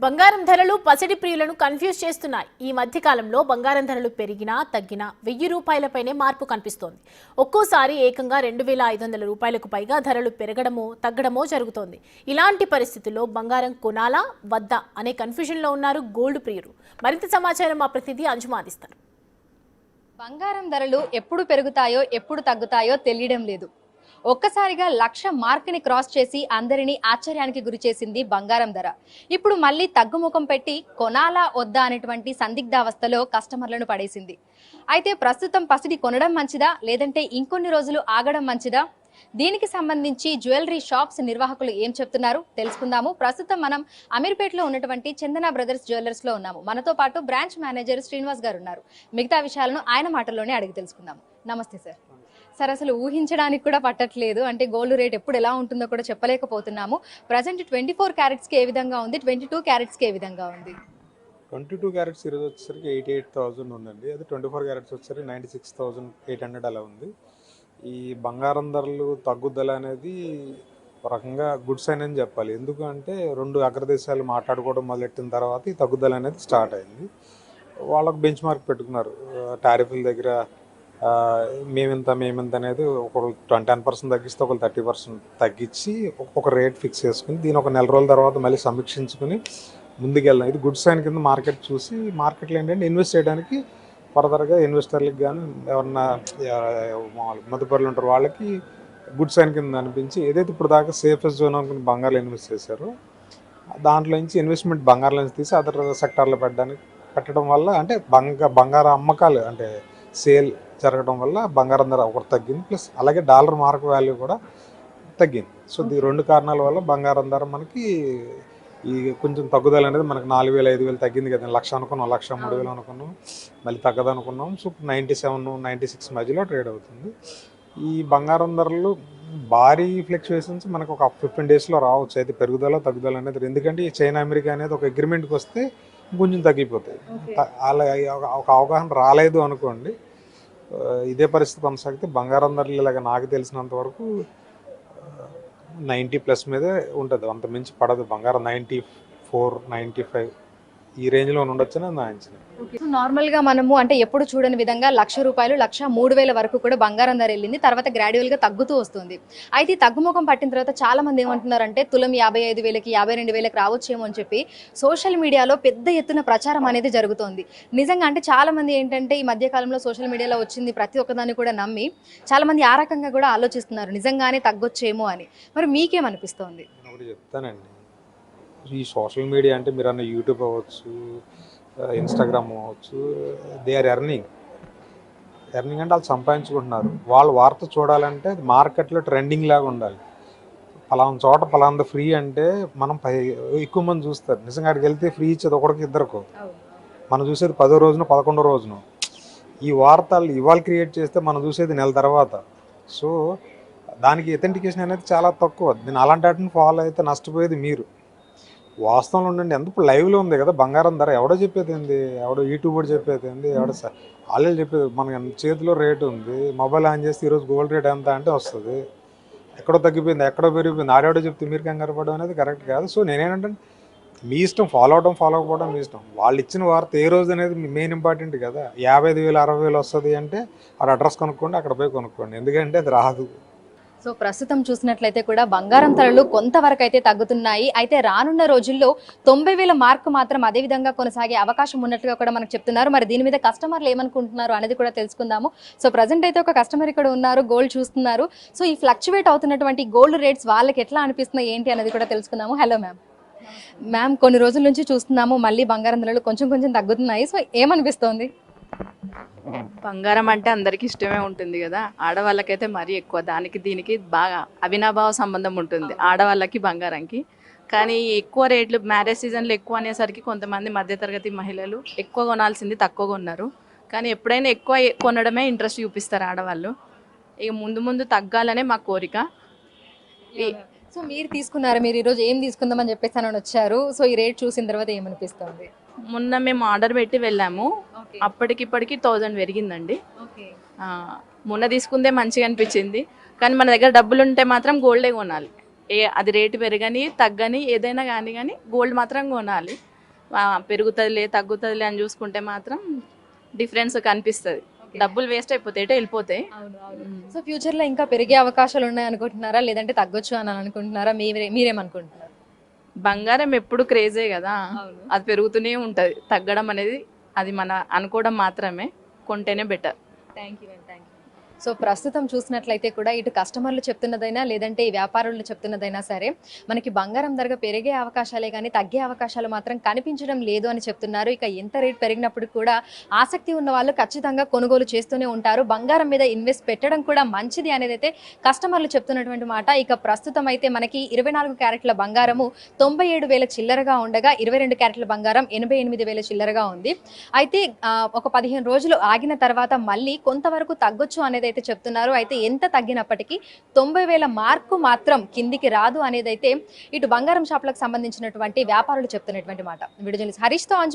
బంగారం ధరలు పసిడి ప్రియులను కన్ఫ్యూజ్ చేస్తున్నాయి. ఈ మధ్య కాలంలో బంగారం ధరలు పెరిగినా తగ్గినా 1000 రూపాయలపైనే మార్పు కనిపిస్తోంది. ఒక్కోసారి ఏకంగా 2500 రూపాయలకు పైగా ధరలు పెరగడమో తగ్గడమో జరుగుతోంది. ఇలాంటి పరిస్థితుల్లో బంగారం కొనాలా వద్దా అనే కన్ఫ్యూజన్లో ఉన్నారు గోల్డ్ ప్రియులు. మరింత సమాచారం మా ప్రతినిధి అంజుమా అందిస్తారు. బంగారం ధరలు ఎప్పుడు పెరుగుతాయో ఎప్పుడు తగ్గుతాయో తెలియడం లేదు. ఒక్కసారిగా 1,00,000 మార్క్ని క్రాస్ చేసి అందరినీ ఆశ్చర్యానికి గురి చేసింది బంగారం ధర. ఇప్పుడు మళ్ళీ తగ్గుముఖం పెట్టి కొనాలా వద్దా అనేటువంటి సందిగ్ధావస్థలో కస్టమర్లను పడేసింది. అయితే ప్రస్తుతం పసిడి కొనడం మంచిదా లేదంటే ఇంకొన్ని రోజులు ఆగడం మంచిదా? దీనికి సంబంధించి జ్యువెలరీ షాప్స్ నిర్వాహకులు ఏం చెప్తున్నారు తెలుసుకుందాము. ప్రస్తుతం మనం అమీర్పేటలో ఉన్నటువంటి చందన బ్రదర్స్ జ్యువెలర్స్ లో ఉన్నాము. మనతో పాటు బ్రాంచ్ మేనేజర్ శ్రీనివాస్ గారు ఉన్నారు. మిగతా విషయాలను ఆయన మాటల్లోనే అడిగి తెలుసుకుందాము. నమస్తే సార్. సార్, అసలు ఊహించడానికి కూడా పట్టట్లేదు. అంటే గోల్డ్ రేట్ ఎప్పుడు ఎలా ఉంటుందో కూడా చెప్పలేకపోతున్నాము. ప్రజెంట్ 24 క్యారెట్స్కి ఏ విధంగా ఉంది, 22 క్యారెట్స్కి ఏ విధంగా ఉంది? 22 క్యారెట్స్ ఈరోజు వచ్చేసరికి 88,000 ఉందండి. అది 24 క్యారెట్స్ వచ్చేసరికి 96,800 అలా ఉంది. ఈ బంగారం ధరలు తగ్గుదల అనేది ఒక రకంగా గుడ్ సైన్ అని చెప్పాలి. ఎందుకంటే రెండు అగ్రదేశాలు మాట్లాడుకోవడం మొదలెట్టిన తర్వాత ఈ తగ్గుదల అనేది స్టార్ట్ అయింది. వాళ్ళకు బెంచ్ మార్క్ పెట్టుకున్నారు. టారిఫ్ల దగ్గర మేమింత అనేది ఒకరు 10% తగ్గిస్తే ఒకరు 30% తగ్గించి ఒక రేట్ ఫిక్స్ చేసుకుని దీని ఒక నెల రోజుల తర్వాత మళ్ళీ సమీక్షించుకుని ముందుకెళ్ళాం. ఇది గుడ్ సైన్ కింద మార్కెట్ చూసి మార్కెట్లో ఏంటంటే ఇన్వెస్ట్ చేయడానికి ఫర్దర్గా ఇన్వెస్టర్లకు కానీ ఎవరన్నా మదుపరులు ఉంటారు వాళ్ళకి గుడ్ సైన్ కింద అనిపించి ఏదైతే ఇప్పుడు దాకా సేఫెస్ట్ జోన్ అనుకుని బంగారులో ఇన్వెస్ట్ చేశారో దాంట్లో నుంచి ఇన్వెస్ట్మెంట్ బంగారులో నుంచి తీసి అదర్ సెక్టార్లో పెట్టడం వల్ల అంటే బంగారు అమ్మకాలు అంటే సేల్ జరగడం వల్ల బంగారం ధర ఒకటి తగ్గింది. ప్లస్ అలాగే డాలర్ మార్క్ వాల్యూ కూడా తగ్గింది. సో ఈ రెండు కారణాల వల్ల బంగారం ధర మనకి ఈ కొంచెం తగ్గుదల అనేది మనకు 4,000 5,000 తగ్గింది కదా. 1,00,000 అనుకున్నాం, 1,03,000 అనుకున్నాం, మళ్ళీ తగ్గదు అనుకున్నాం. సో 97 96 మధ్యలో ట్రేడ్ అవుతుంది. ఈ బంగారం ధరలు భారీ ఫ్లక్చువేషన్స్ మనకు ఒక 15 డేస్లో రావచ్చు. అయితే పెరుగుదల తగ్గుదల అనేది ఎందుకంటే ఈ చైనా అమెరికా అనేది ఒక అగ్రిమెంట్కి వస్తే కొంచెం తగ్గిపోతాయి. అలా ఒక అవగాహన రాలేదు అనుకోండి, ఇదే పరిస్థితి కొనసాగితే బంగారం ధరలు ఇలాగ నాకు తెలిసినంత వరకు 90+ మీదే ఉంటుంది. అంత మించి పడదు. బంగారం 94 95 ఈ రేంజ్లో ఉండొచ్చని నా అంచనా. నార్మల్గా మనము అంటే ఎప్పుడు చూడని విధంగా 1,00,000 రూపాయలు 1,03,000 వరకు కూడా బంగారం ధర వెళ్ళింది. తర్వాత గ్రాడ్యువల్గా తగ్గుతూ వస్తుంది. అయితే తగ్గుముఖం పట్టిన తర్వాత చాలా మంది ఏమంటున్నారంటే తులం 55,000కి 52,000కి రావచ్చేమో అని చెప్పి సోషల్ మీడియాలో పెద్ద ఎత్తున ప్రచారం అనేది జరుగుతోంది. నిజంగా అంటే చాలా మంది ఏంటంటే ఈ మధ్యకాలంలో సోషల్ మీడియాలో వచ్చింది ప్రతి ఒక్కదాన్ని కూడా నమ్మి చాలా మంది ఆ రకంగా కూడా ఆలోచిస్తున్నారు, నిజంగానే తగ్గొచ్చేమో అని. మరి మీకేమనిపిస్తోంది? ఒకటి చెప్తానండి, ఈ సోషల్ మీడియా అంటే మీరు అన్న యూట్యూబ్ అవ్వచ్చు, ఇన్స్టాగ్రామ్ అవ్వచ్చు, దే ఆర్ ఎర్నింగ్ అంటే వాళ్ళు సంపాదించుకుంటున్నారు. వాళ్ళు వార్త చూడాలంటే మార్కెట్లో ట్రెండింగ్ లాగా ఉండాలి. పలానా చోట పలానా ఫ్రీ అంటే మనం ఎక్కువ మంది చూస్తారు. నిజంగా అక్కడికి వెళ్తే ఫ్రీ ఇచ్చేది ఒకరికి ఇద్దరుకో, మనం చూసేది 10వ రోజున 11వ రోజున. ఈ వార్తలు ఇవాళ క్రియేట్ చేస్తే మనం చూసేది నెల తర్వాత. సో దానికి ఎథెంటికేషన్ అనేది చాలా తక్కువ. నేను అలాంటి వాటిని ఫాలో అయితే నష్టపోయేది మీరు. వాస్తవంలో ఉండండి. ఎందుకు లైవ్లో ఉంది కదా బంగారం ధర. ఎవడో చెప్పేది ఏంది, ఎవడో యూట్యూబర్ చెప్పేది ఏంది, ఎవడో వాళ్ళే చెప్పేది. మన చేతిలో రేటు ఉంది, మొబైల్ ఆన్ చేస్తే ఈరోజు గోల్డ్ రేట్ ఎంత అంటే వస్తుంది. ఎక్కడో తగ్గిపోయింది, ఎక్కడో పెరిగిపోయింది, ఆడేవాడో చెప్తే మీరు కంగారు పడడం అనేది కరెక్ట్ కాదు. సో నేనేంటంటే మీ ఇష్టం, ఫాలో అవడం ఫాలో అవ్వకపోవడం మీ ఇష్టం. వాళ్ళు ఇచ్చిన వార్త ఏ రోజు అనేది మెయిన్ ఇంపార్టెంట్ కదా. 55,000 60,000 వస్తుంది అంటే అక్కడ అడ్రస్ కొనుక్కోండి, అక్కడ పోయి కొనుక్కోండి, ఎందుకంటే అది రాదు. సో ప్రస్తుతం చూసినట్లయితే కూడా బంగారం ధరలు కొంతవరకు అయితే తగ్గుతున్నాయి. అయితే రానున్న రోజుల్లో 90,000 మార్క్ మాత్రం అదే విధంగా కొనసాగే అవకాశం ఉన్నట్లుగా కూడా మనకు చెప్తున్నారు. మరి దీని మీద కస్టమర్లు ఏమనుకుంటున్నారు అనేది కూడా తెలుసుకుందాము. సో ప్రజెంట్ అయితే ఒక కస్టమర్ ఇక్కడ ఉన్నారు, గోల్డ్ చూస్తున్నారు. సో ఈ ఫ్లక్చువేట్ అవుతున్నటువంటి గోల్డ్ రేట్స్ వాళ్ళకి ఎట్లా అనిపిస్తున్నాయి ఏంటి అనేది కూడా తెలుసుకుందాము. హలో మ్యామ్, కొన్ని రోజుల నుంచి చూస్తున్నాము మళ్ళీ బంగారం ధరలు కొంచెం తగ్గుతున్నాయి. సో ఏమనిపిస్తోంది? బంగారం అంటే అందరికి ఇష్టమే ఉంటుంది కదా. ఆడవాళ్ళకైతే మరీ ఎక్కువ, దానికి దీనికి బాగా అవినాభావ సంబంధం ఉంటుంది ఆడవాళ్ళకి బంగారంకి. కానీ ఎక్కువ రేట్లు మ్యారేజ్ సీజన్లో ఎక్కువ అనేసరికి కొంతమంది మధ్యతరగతి మహిళలు ఎక్కువ కొనాల్సింది తక్కువ కొన్నారు. కానీ ఎప్పుడైనా ఎక్కువ కొనడమే ఇంట్రెస్ట్ చూపిస్తారు ఆడవాళ్ళు. ఇక ముందు తగ్గాలనే మా కోరిక. సో మీరు తీసుకున్నారు, మీరు ఈరోజు ఏం తీసుకుందామని చెప్పేసి అని వచ్చారు. సో ఈ రేట్ చూసిన తర్వాత ఏమనిపిస్తుంది? మొన్న మేము ఆర్డర్ పెట్టి వెళ్ళాము, అప్పటికిప్పటికి 1000 పెరిగిందండి. మొన్న తీసుకుందే మంచిగా అనిపించింది. కానీ మన దగ్గర డబ్బులు ఉంటే మాత్రం గోల్డే కొనాలి. అది రేటు పెరగని తగ్గని ఏదైనా కానీ గోల్డ్ మాత్రం కొనాలి. పెరుగుతుందిలే తగ్గుతుందిలే అని చూసుకుంటే మాత్రం డిఫరెన్స్ కనిపిస్తుంది. డబ్బులు వేస్ట్ అయిపోతాయి, వెళ్ళిపోతాయి. సో ఫ్యూచర్ లో ఇంకా పెరిగే అవకాశాలు ఉన్నాయి అనుకుంటున్నారా, లేదంటే తగ్గొచ్చు అని అనుకుంటున్నారా? మీరేమనుకుంటున్నారు? బంగారం ఎప్పుడు క్రేజే కదా, అది పెరుగుతూనే ఉంటుంది. తగ్గడం అనేది అది మన అనుకోవడం మాత్రమే, కొంటేనే బెటర్. Thank you. సో ప్రస్తుతం చూసినట్లయితే కూడా ఇటు కస్టమర్లు చెప్తున్నదైనా లేదంటే ఈ వ్యాపారులు చెప్తున్నదైనా సరే మనకి బంగారం ధర పెరిగే అవకాశాలే కానీ తగ్గే అవకాశాలు మాత్రం కనిపించడం లేదు అని చెప్తున్నారు. ఇక ఎంత రేట్ పెరిగినప్పుడు కూడా ఆసక్తి ఉన్న వాళ్ళు ఖచ్చితంగా కొనుగోలు చేస్తూనే ఉంటారు. బంగారం మీద ఇన్వెస్ట్ పెట్టడం కూడా మంచిది అనేది అయితే కస్టమర్లు చెప్తున్నటువంటి మాట. ఇక ప్రస్తుతం అయితే మనకి 24 క్యారెట్ల బంగారము 97,000 చిల్లరగా ఉండగా 22 క్యారెట్ల బంగారం 88,000 చిల్లరగా ఉంది. అయితే ఒక 15 రోజులు ఆగిన తర్వాత మళ్ళీ కొంతవరకు తగ్గొచ్చు అనేది అయితే చెప్తున్నారు. అయితే ఎంత తగ్గినప్పటికీ 90,000 మార్కు మాత్రం కిందికి రాదు అనేది అయితే ఇటు బంగారం షాపులకు సంబంధించినటువంటి వ్యాపారులు చెప్తున్నటువంటి మాట. Video journalist హరీష్తో